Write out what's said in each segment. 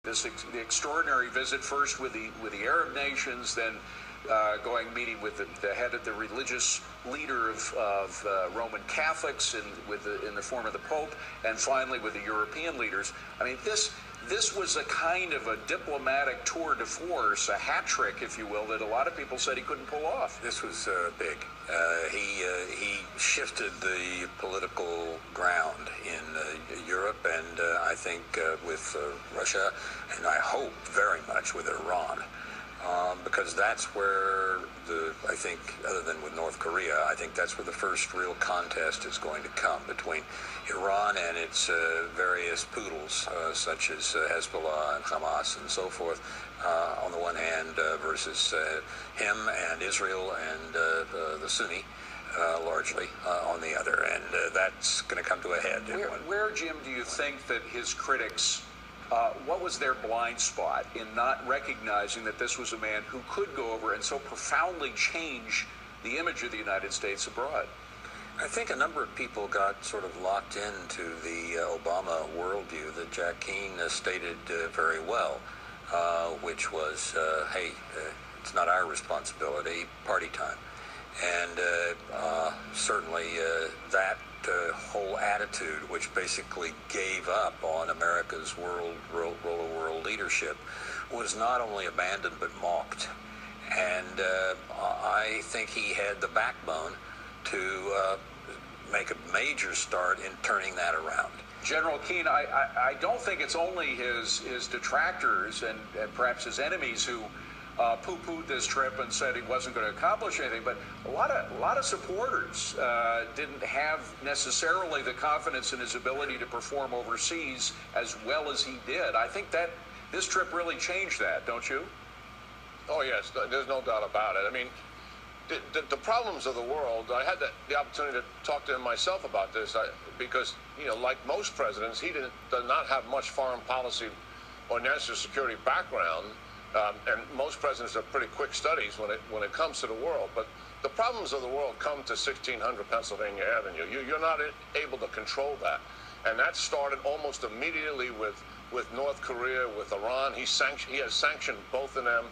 The extraordinary visit, first with the Arab nations, then meeting with the head of the religious leader of Roman Catholics in the form of the Pope, and finally with the European leaders. I mean, this was a kind of a diplomatic tour de force, a hat trick, if you will, that a lot of people said he couldn't pull off. This was big. He shifted the political ground in Europe, and I think with Russia, and I hope very much with Iran. Because that's where I think, other than with North Korea, I think that's where the first real contest is going to come between Iran and its various poodles, such as Hezbollah and Hamas and so forth, on the one hand, versus him and Israel and the Sunni, largely, on the other. And that's going to come to a head. Where, Jim, do you think that his critics... what was their blind spot in not recognizing that this was a man who could go over and so profoundly change the image of the United States abroad? I think a number of people got sort of locked into the Obama worldview that Jack Keane stated very well, which was, hey, it's not our responsibility, party time. And certainly that whole attitude, which basically gave up on America's role of world leadership, was not only abandoned but mocked. And I think he had the backbone to make a major start in turning that around. General Keane, I don't think it's only his detractors and perhaps his enemies who poo-pooed this trip and said he wasn't going to accomplish anything, but a lot of supporters didn't have necessarily the confidence in his ability to perform overseas as well as he did. I think that this trip really changed that, don't you? Oh yes, there's no doubt about it. I mean, the problems of the world, I had the opportunity to talk to him myself about this, because, you know, like most presidents, he does not have much foreign policy or national security background. And most presidents are pretty quick studies when it comes to the world. But the problems of the world come to 1600 Pennsylvania Avenue. You're not able to control that. And that started almost immediately with North Korea, with Iran. He has sanctioned both of them.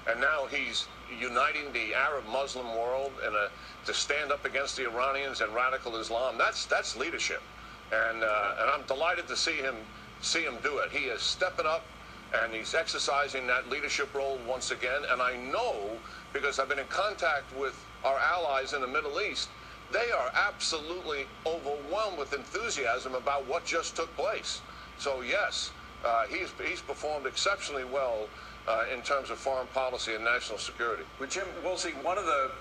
And now he's uniting the Arab Muslim world to stand up against the Iranians and radical Islam. That's leadership. And I'm delighted to see him do it. He is stepping up, and he's exercising that leadership role once again. And I know, because I've been in contact with our allies in the Middle East, they are absolutely overwhelmed with enthusiasm about what just took place. So yes, he's performed exceptionally well in terms of foreign policy and national security. But Jim Woolsey, one of the